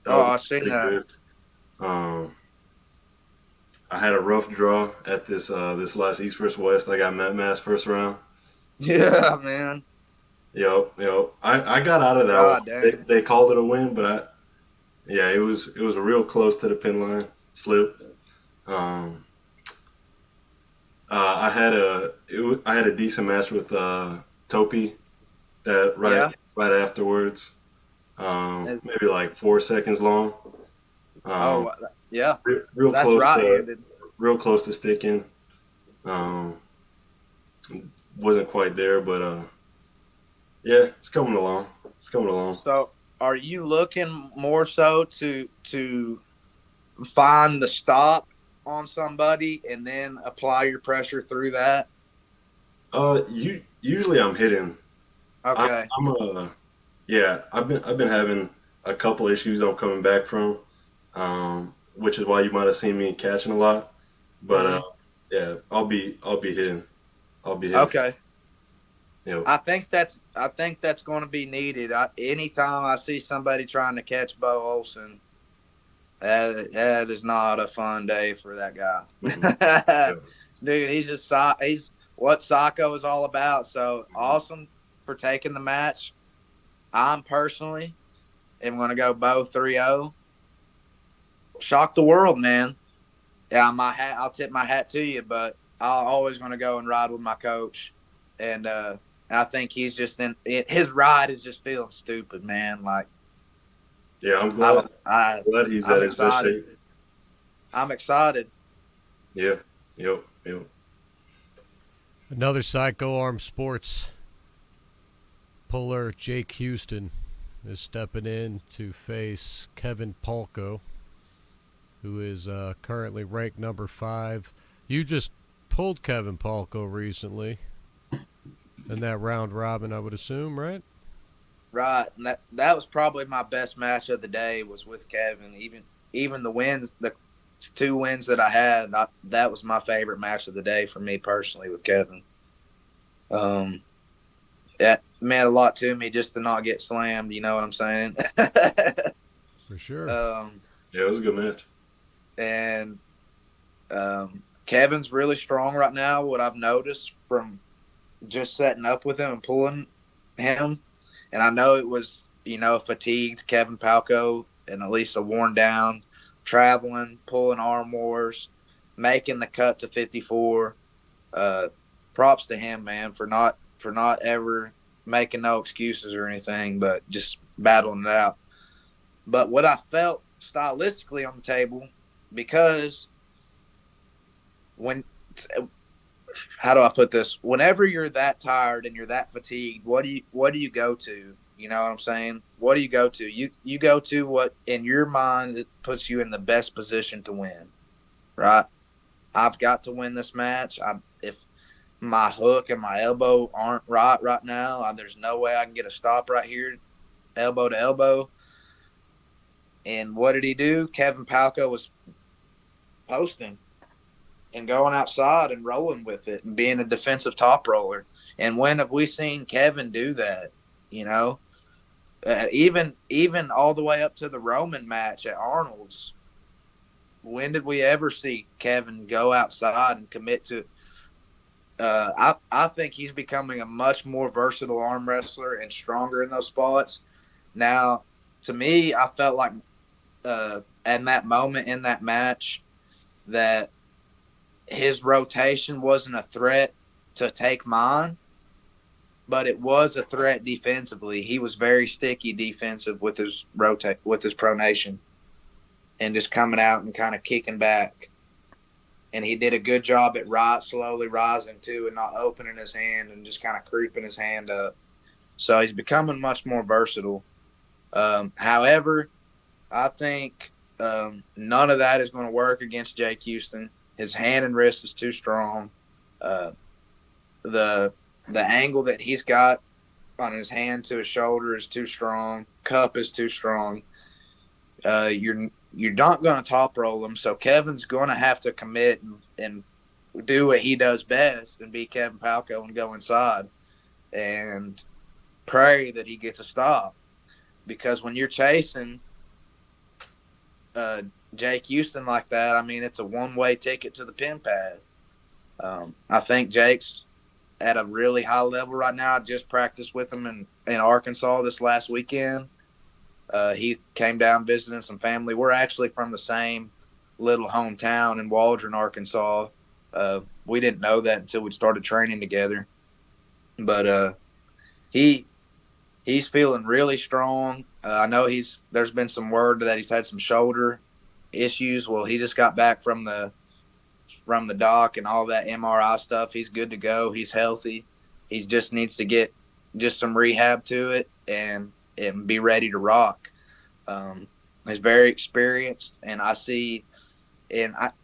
That Oh, was I seen pretty that. good. Um, I had a rough draw at this last East vs West. I got Matt Mass first round. Yeah, man. Yep. I got out of that one. God dang. They called it a win, but yeah, it was real close to the pin line slip. Um, I had a decent match with Topi that Yeah. right afterwards. Maybe like 4 seconds long. Um, Oh, yeah. real That's close to right-handed. sticking. Um, wasn't quite there, but yeah, it's coming along. It's coming along. So, are you looking more so to find the stop on somebody and then apply your pressure through that? Usually I'm hitting. Okay. Yeah, I've been having a couple issues I'm coming back from, which is why you might have seen me catching a lot. But Hmm. yeah, I'll be hitting. I'll be hitting. Okay. You know, I think that's going to be needed. Anytime I see somebody trying to catch Bo Olson, that is not a fun day for that guy. yeah. Dude, he's what Sacco is all about. So awesome for taking the match. I'm personally am going to go Bo 3-0. Shock the world, man. Yeah, I'll tip my hat to you, but I'm always going to go and ride with my coach. And I think he's just his ride is just feeling stupid, man. Like, Yeah, I'm I glad don't, I, glad he's I'm at his best excited. shape. I'm excited. Yeah, yep. Another Psycho Arm Sports puller, Jake Houston, is stepping in to face Kevin Palco, who is currently ranked number 5. You just pulled Kevin Palco recently in that round robin, I would assume, right? Right. And that was probably my best match of the day was with Kevin. Even the wins, the 2 wins that I had, that was my favorite match of the day for me personally with Kevin. That meant a lot to me just to not get slammed. You know what I'm saying? For sure. Yeah, it was a good match. And Kevin's really strong right now. What I've noticed from just setting up with him and pulling him, and I know it was fatigued Kevin Palco and at least a worn down, traveling, pulling arm wars, making the cut to 54. Props to him, man, for not ever making no excuses or anything, but just battling it out. But what I felt stylistically on the table, because how do I put this? Whenever you're that tired and you're that fatigued, what do you go to? You know what I'm saying? What do you go to? You go to what in your mind it puts you in the best position to win, right? I've got to win this match. If my hook and my elbow aren't right now, there's no way I can get a stop right here, elbow to elbow. And what did he do? Kevin Palco was posting and going outside and rolling with it and being a defensive top roller. And when have we seen Kevin do that? You know, even all the way up to the Roman match at Arnold's. did we ever see Kevin go outside and commit to? I think he's becoming a much more versatile arm wrestler and stronger in those spots. Now, to me, I felt like in that moment in that match that his rotation wasn't a threat to take mine, but it was a threat defensively. He was very sticky defensive with his pronation and just coming out and kind of kicking back. And he did a good job at slowly rising too and not opening his hand and just kind of creeping his hand up. So he's becoming much more versatile. However, I think none of that is going to work against Jake Houston. His hand and wrist is too strong. The angle that he's got on his hand to his shoulder is too strong. Cup is too strong. You're not going to top roll him, so Kevin's going to have to commit and do what he does best and be Kevin Palco and go inside and pray that he gets a stop. Because when you're chasing Jake Houston like that, I mean, it's a one-way ticket to the pin pad. I think Jake's at a really high level right now. I just practiced with him in Arkansas this last weekend. He came down visiting some family. We're actually from the same little hometown in Waldron, Arkansas. We didn't know that until we started training together. But he's feeling really strong. I know there's been some word that he's had some shoulder issues. Well, he just got back from the doc and all that MRI stuff. He's good to go. He's healthy. He just needs to get just some rehab to it and be ready to rock. He's very experienced, and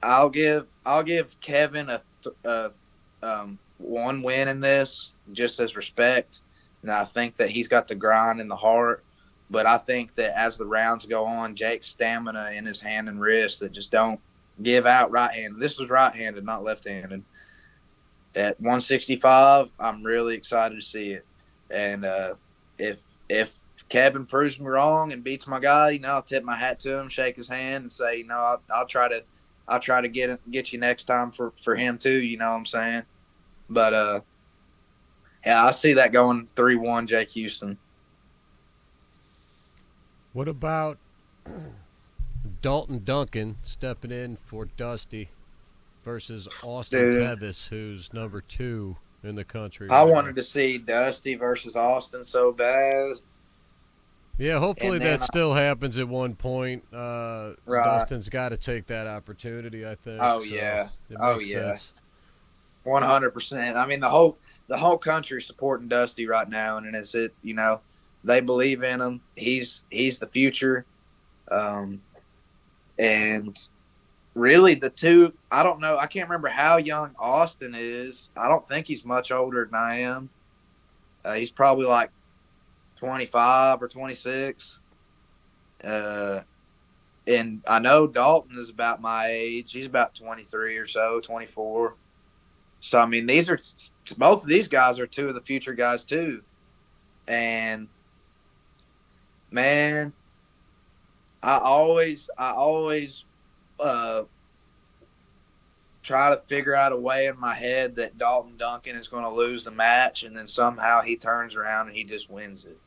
I'll give Kevin a one win in this just as respect. And I think that he's got the grind and the heart, but I think that as the rounds go on, Jake's stamina in his hand and wrist that just don't give out right-handed. This was right-handed, not left-handed. At 165, I'm really excited to see it. And if Kevin proves me wrong and beats my guy, I'll tip my hat to him, shake his hand, and say, I'll try to get you next time for him too. You know what I'm saying? But yeah, I see that going 3-1 Jake Houston. What about Dalton Duncan stepping in for Dusty versus Austin Tevis, who's number 2 in the country? I wanted to see Dusty versus Austin so bad. Yeah, hopefully that still happens at one point. Right. Dustin's got to take that opportunity, I think. Oh, so yeah. Oh, yeah. 100%. I mean, the whole country supporting Dusty right now, and they believe in him. He's the future. And really the two, I don't know. I can't remember how young Austin is. I don't think he's much older than I am. He's probably like 25 or 26. And I know Dalton is about my age. He's about 23 or so, 24. So, I mean, both of these guys are two of the future guys too. And man, I always try to figure out a way in my head that Dalton Duncan is going to lose the match, and then somehow he turns around and he just wins it.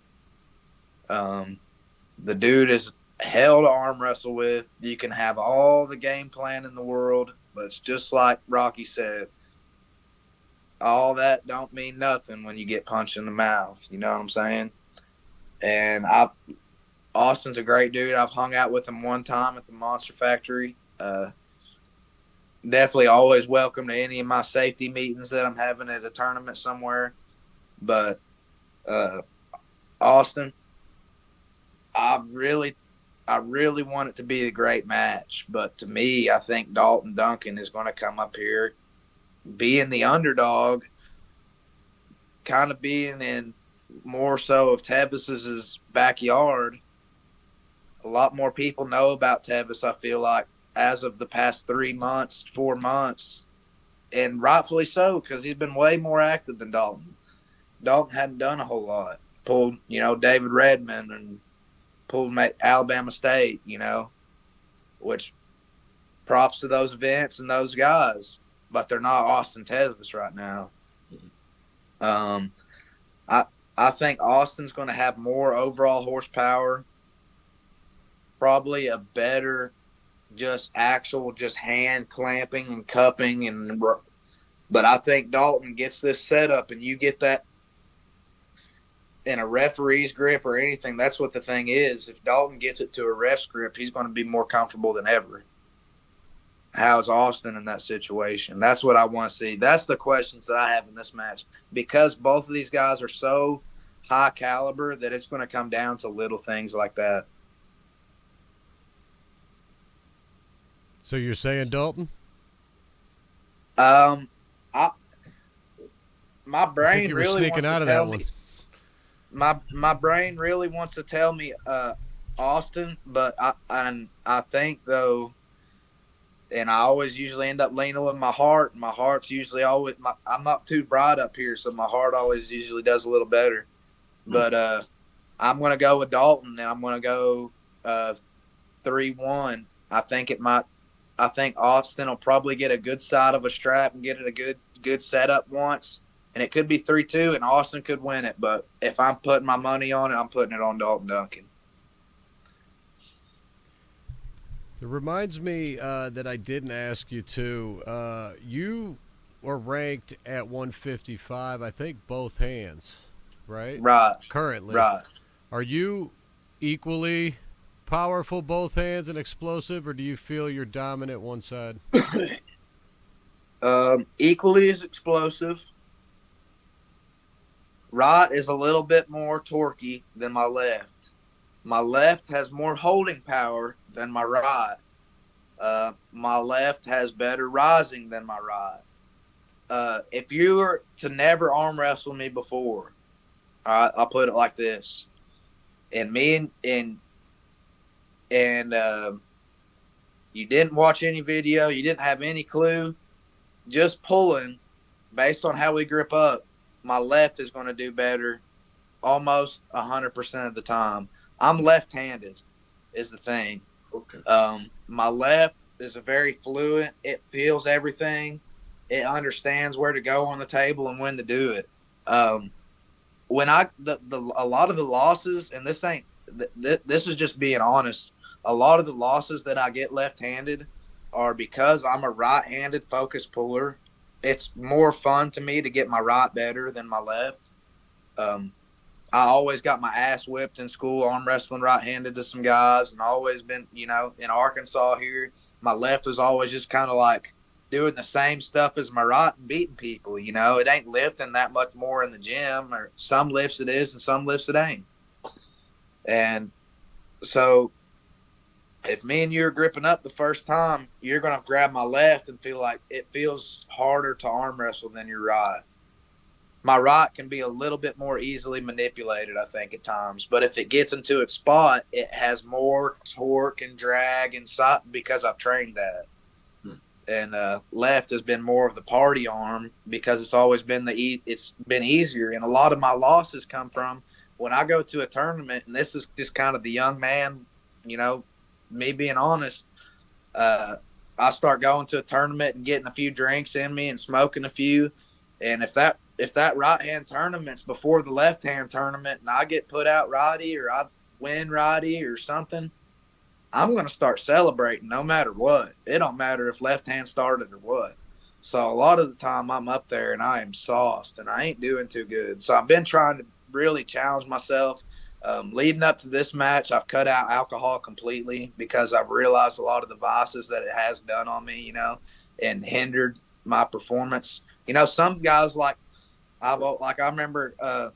The dude is hell to arm wrestle with. You can have all the game plan in the world, but it's just like Rocky said, all that don't mean nothing when you get punched in the mouth. You know what I'm saying? And Austin's a great dude. I've hung out with him one time at the Monster Factory. Definitely always welcome to any of my safety meetings that I'm having at a tournament somewhere. But Austin, I really want it to be a great match. But to me, I think Dalton Duncan is going to come up here being the underdog, kind of being in more so of Tevis's backyard. A lot more people know about Tevis, I feel like, as of the past 3 months, 4 months, and rightfully so, because he's been way more active than Dalton. Dalton hadn't done a whole lot. Pulled, David Redmond and pulled Alabama State, which props to those events and those guys, but they're not Austin Tesvis right now. I think Austin's going to have more overall horsepower, probably a better just hand clamping and cupping, but I think Dalton gets this setup, and you get that in a referee's grip or anything. That's what the thing is. If Dalton gets it to a ref's grip, he's going to be more comfortable than ever. How's Austin in that situation? That's what I want to see. That's the questions that I have in this match, because both of these guys are so high caliber that it's going to come down to little things like that. So you're saying Dalton? My I brain think you were really sneaking wants out to of that tell one. me. My brain really wants to tell me Austin, but I think though, and I always usually end up leaning with my heart. My heart's usually always I'm not too bright up here, so my heart always usually does a little better. But I'm gonna go with Dalton, and I'm gonna go 3-1. I think Austin will probably get a good side of a strap and get it a good setup once, and it could be 3-2, and Austin could win it. But if I'm putting my money on it, I'm putting it on Dalton Duncan. It reminds me that I didn't ask you too. You were ranked at 155, I think both hands, right? Right. Currently. Right. Are you equally powerful both hands and explosive, or do you feel you're dominant one side? Equally as explosive. Right is a little bit more torquey than my left. My left has more holding power than my right. My left has better rising than my right. If you were to never arm wrestle me before, I'll put it like this. And me and you didn't watch any video, you didn't have any clue, just pulling based on how we grip up, my left is going to do better almost 100% of the time. I'm left-handed is the thing. Okay. My left is a very fluent. It feels everything. It understands where to go on the table and when to do it. When a lot of the losses, and this is just being honest, a lot of the losses that I get left-handed are because I'm a right-handed focus puller. It's more fun to me to get my right better than my left. I always got my ass whipped in school arm wrestling right-handed to some guys, and always been, in Arkansas here, my left was always just kind of like doing the same stuff as my right and beating people. It ain't lifting that much more in the gym, or some lifts it is and some lifts it ain't. And so if me and you are gripping up the first time, you're going to grab my left and feel like it feels harder to arm wrestle than your right. My right can be a little bit more easily manipulated, I think, at times. But if it gets into its spot, it has more torque and drag and because I've trained that. And left has been more of the party arm because it's always been it's been easier. And a lot of my losses come from when I go to a tournament, and this is just kind of the young man, me being honest. I start going to a tournament and getting a few drinks in me and smoking a few. And if that right-hand tournament's before the left-hand tournament and I get put out righty or I win righty or something, I'm going to start celebrating no matter what. It don't matter if left-hand started or what. So a lot of the time I'm up there and I am sauced and I ain't doing too good. So I've been trying to really challenge myself. Leading up to this match, I've cut out alcohol completely because I've realized a lot of the vices that it has done on me, and hindered my performance. Some guys I remember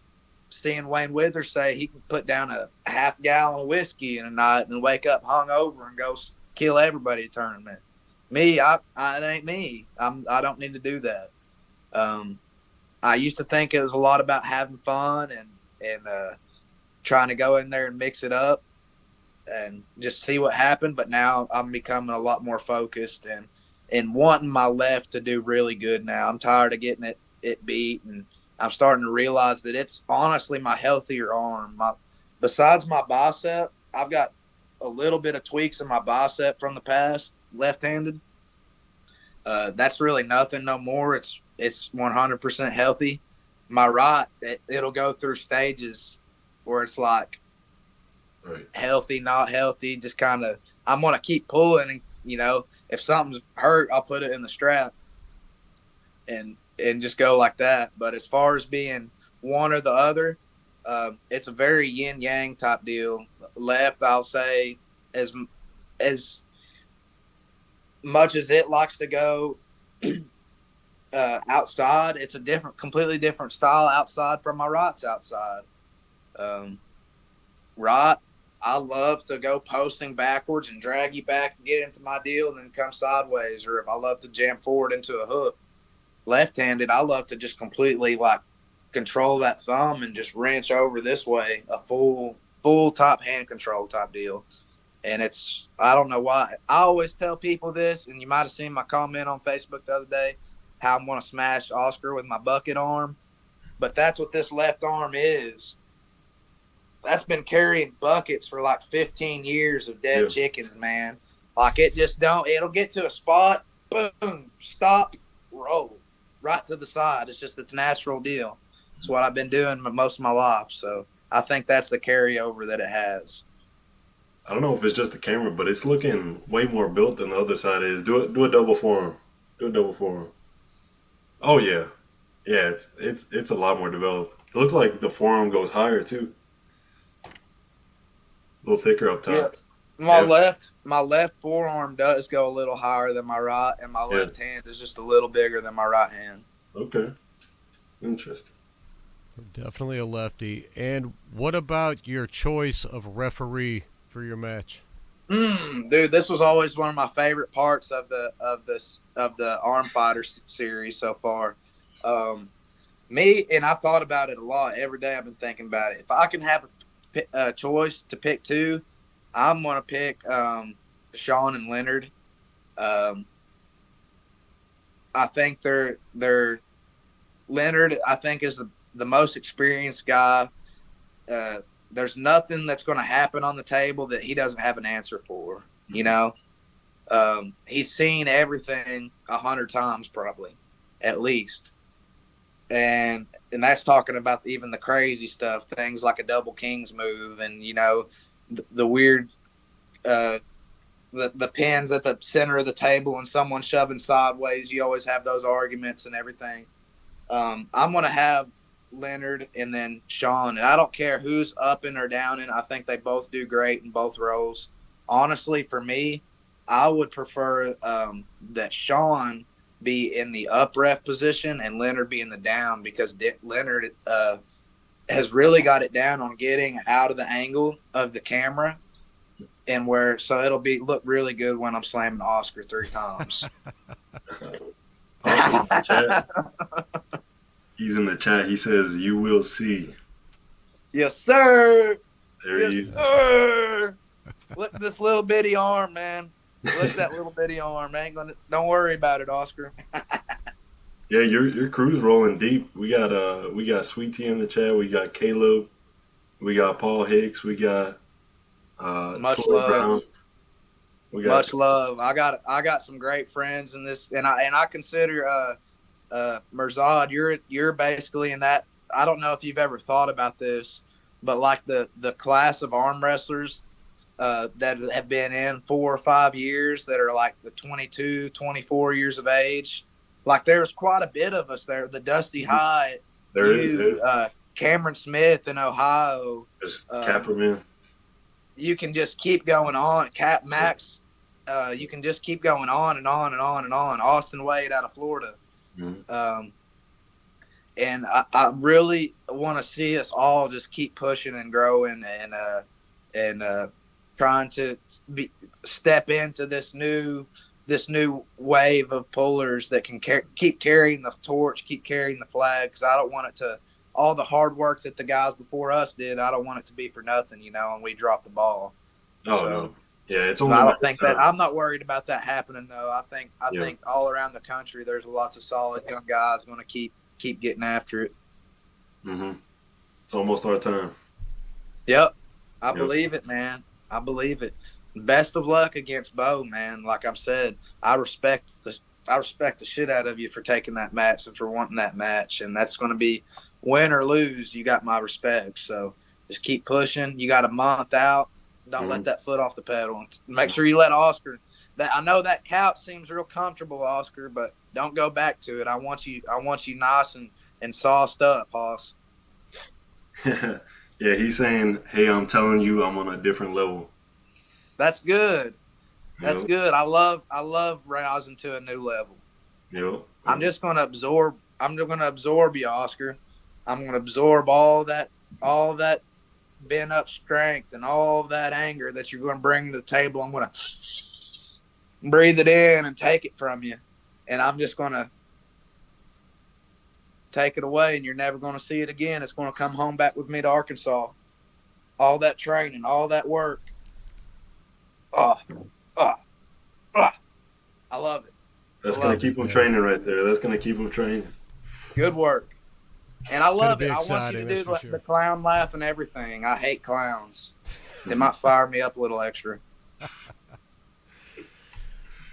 seeing Wayne Withers say he can put down a half gallon of whiskey in a night and wake up hungover and go kill everybody at a tournament. Me, it ain't me. I don't need to do that. I used to think it was a lot about having fun and trying to go in there and mix it up and just see what happened. But now I'm becoming a lot more focused and wanting my left to do really good now. I'm tired of getting it beat, and I'm starting to realize that it's honestly my healthier arm. Besides my bicep, I've got a little bit of tweaks in my bicep from the past, left-handed. That's really nothing no more. It's 100% healthy. My right, it'll go through stages where it's like Right. healthy, not healthy. Just kind of, I'm gonna keep pulling, and if something's hurt, I'll put it in the strap, and just go like that. But as far as being one or the other, it's a very yin yang type deal. Left, I'll say, as much as it likes to go outside, it's a completely different style outside from my right's outside. Right, I love to go posting backwards and drag you back and get into my deal and then come sideways. Or if I love to jam forward into a hook, left-handed, I love to just completely like control that thumb and just wrench over this way, a full top hand control type deal. And I don't know why. I always tell people this, and you might have seen my comment on Facebook the other day, how I'm going to smash Oscar with my bucket arm. But that's what this left arm is. That's been carrying buckets for like 15 years of dead chickens, man. Like it'll get to a spot, boom, stop, roll, right to the side. It's a natural deal. It's what I've been doing most of my life. So I think that's the carryover that it has. I don't know if it's just the camera, but it's looking way more built than the other side is. Do a double forearm. Do a double forearm. Oh yeah, yeah. It's a lot more developed. It looks like the forearm goes higher too. A little thicker up top. Yeah. My left forearm does go a little higher than my right, and my left hand is just a little bigger than my right hand. Okay. Interesting. Definitely a lefty. And what about your choice of referee for your match? Dude, this was always one of my favorite parts of the Armfighter series so far. Me, and I've thought about it a lot. Every day I've been thinking about it. If I can have a choice to pick two, I'm going to pick Sean and Leonard. I think they're Leonard, I think, is the most experienced guy. There's nothing that's going to happen on the table that he doesn't have an answer for. He's seen everything 100 times, probably, at least. And that's talking about even the crazy stuff, things like a double kings move, and the weird, the pins at the center of the table and someone shoving sideways. You always have those arguments and everything. I'm gonna have Leonard and then Sean, and I don't care who's up in or down in. I think they both do great in both roles. Honestly, for me, I would prefer that Sean be in the up ref position and Leonard be in the down, because Leonard has really got it down on getting out of the angle of the camera, and so it'll look really good when I'm slamming Oscar 3 times. He's in the chat. He says, "You will see." Yes, sir. There yes, sir. Look at this little bitty arm, man. Look at that little bitty arm. Don't worry about it, Oscar. Yeah, your crew's rolling deep. We got Sweet Tea in the chat. We got Caleb. We got Paul Hicks. We got much Troy love. Brown. Much love. I got some great friends in this, and I consider Mirzad, you're basically in that. I don't know if you've ever thought about this, but like the class of arm wrestlers that have been in 4 or 5 years, that are like the 22, 24 years of age. Like there's quite a bit of us there. The Dusty High, Cameron Smith in Ohio, Capperman. You can just keep going on. Cap Max, you can just keep going on and on and on and on. Austin Wade out of Florida. Mm-hmm. And I really want to see us all just keep pushing and growing and trying to step into this new wave of pullers that can keep carrying the torch, keep carrying the flag. Because I don't want it to, all the hard work that the guys before us did, I don't want it to be for nothing, and we drop the ball. Oh, so, no. Yeah, it's only. I don't think that. I'm not worried about that happening, though. I think all around the country, there's lots of solid young guys going to keep getting after it. Mm-hmm. It's almost our time. Yep, I believe it, man. I believe it. Best of luck against Bo, man. Like I've said, I respect I respect the shit out of you for taking that match and for wanting that match. And that's going to be win or lose. You got my respect. So just keep pushing. You got a month out. Don't let that foot off the pedal. Make sure you let Oscar. I know that couch seems real comfortable, Oscar, but don't go back to it. I want you nice and sauced up, Hoss. Yeah, he's saying, "Hey, I'm telling you, I'm on a different level." That's good. That's Yep. good. I love rising to a new level. Yep. I'm just gonna absorb. I'm just gonna absorb you, Oscar. I'm gonna absorb all that bent up strength and all that anger that you're gonna bring to the table. I'm gonna breathe it in and take it from you, and I'm just gonna take it away, and you're never gonna see it again. It's gonna come home back with me to Arkansas. All that training, all that work. Oh, I love it. That's gonna keep him training right there. That's gonna keep him training. Good work. And I love it. I want you exciting, to do that's for the sure. clown laugh and everything. I hate clowns. It might fire me up a little extra.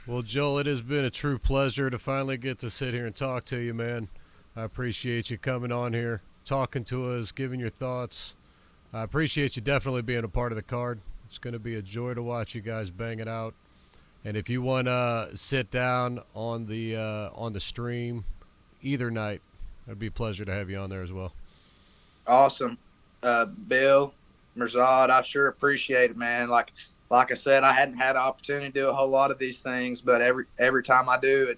Well, Joel, it has been a true pleasure to finally get to sit here and talk to you, man. I appreciate you coming on here, talking to us, giving your thoughts. I appreciate you definitely being a part of the card. It's going to be a joy to watch you guys bang it out. And if you want to sit down on the stream either night, it'd be a pleasure to have you on there as well. Awesome. Bill, Mirzad, I sure appreciate it, man. Like I said, I hadn't had an opportunity to do a whole lot of these things, but every time I do,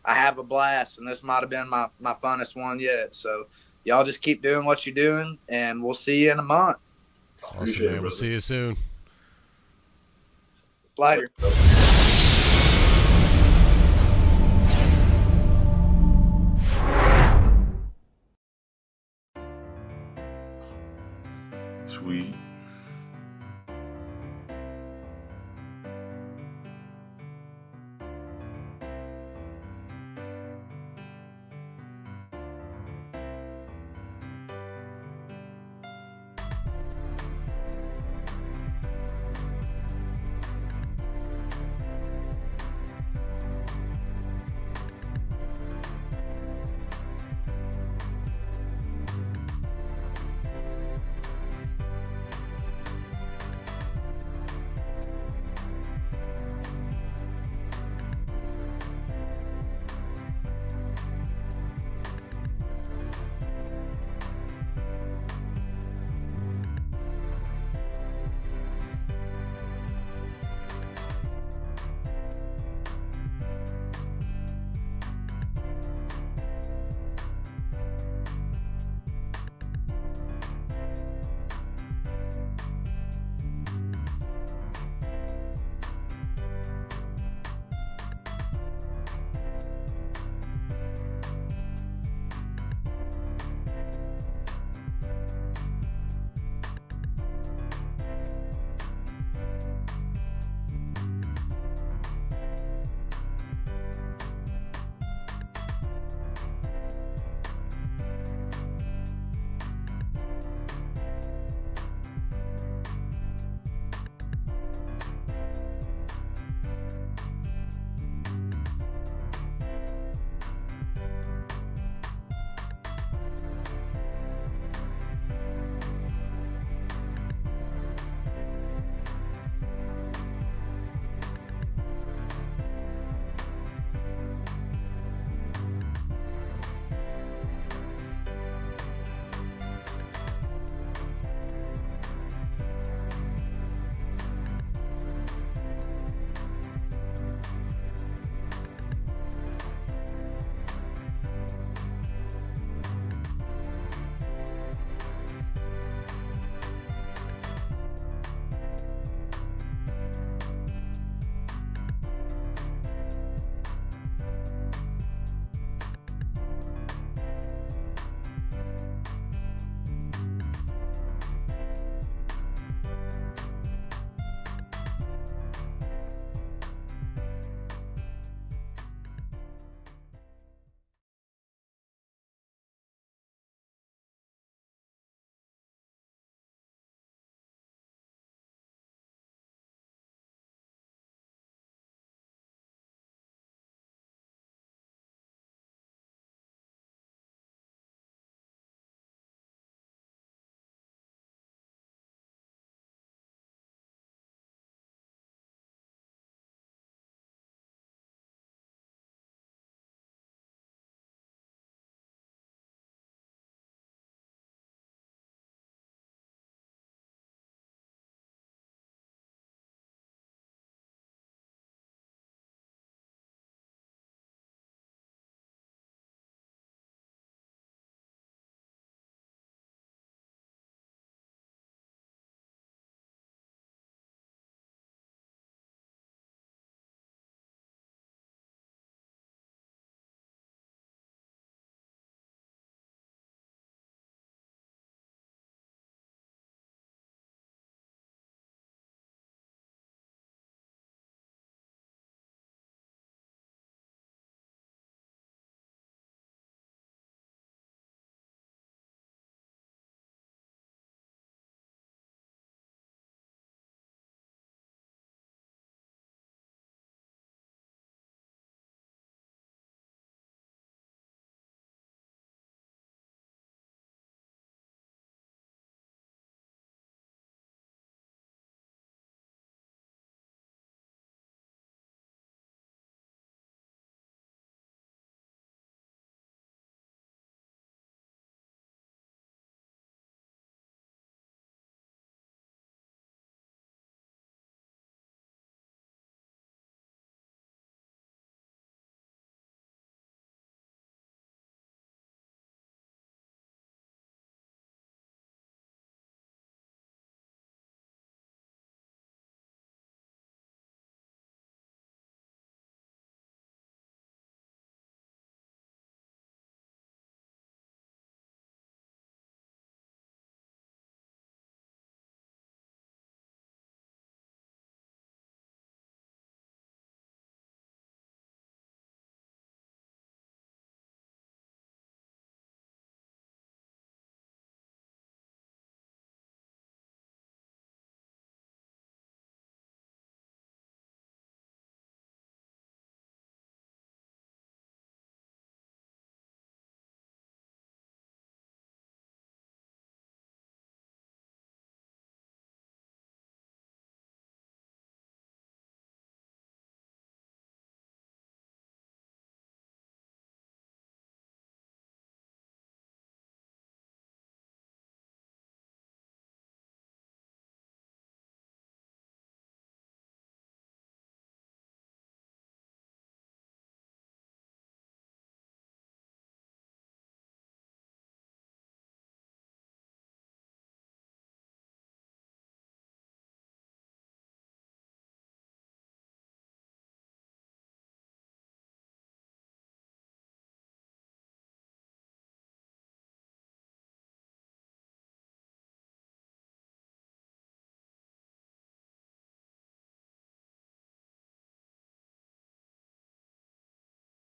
I have a blast, and this might have been my funnest one yet. So y'all just keep doing what you're doing, and we'll see you in a month. Awesome, man. We'll see you soon. Later. Sweet.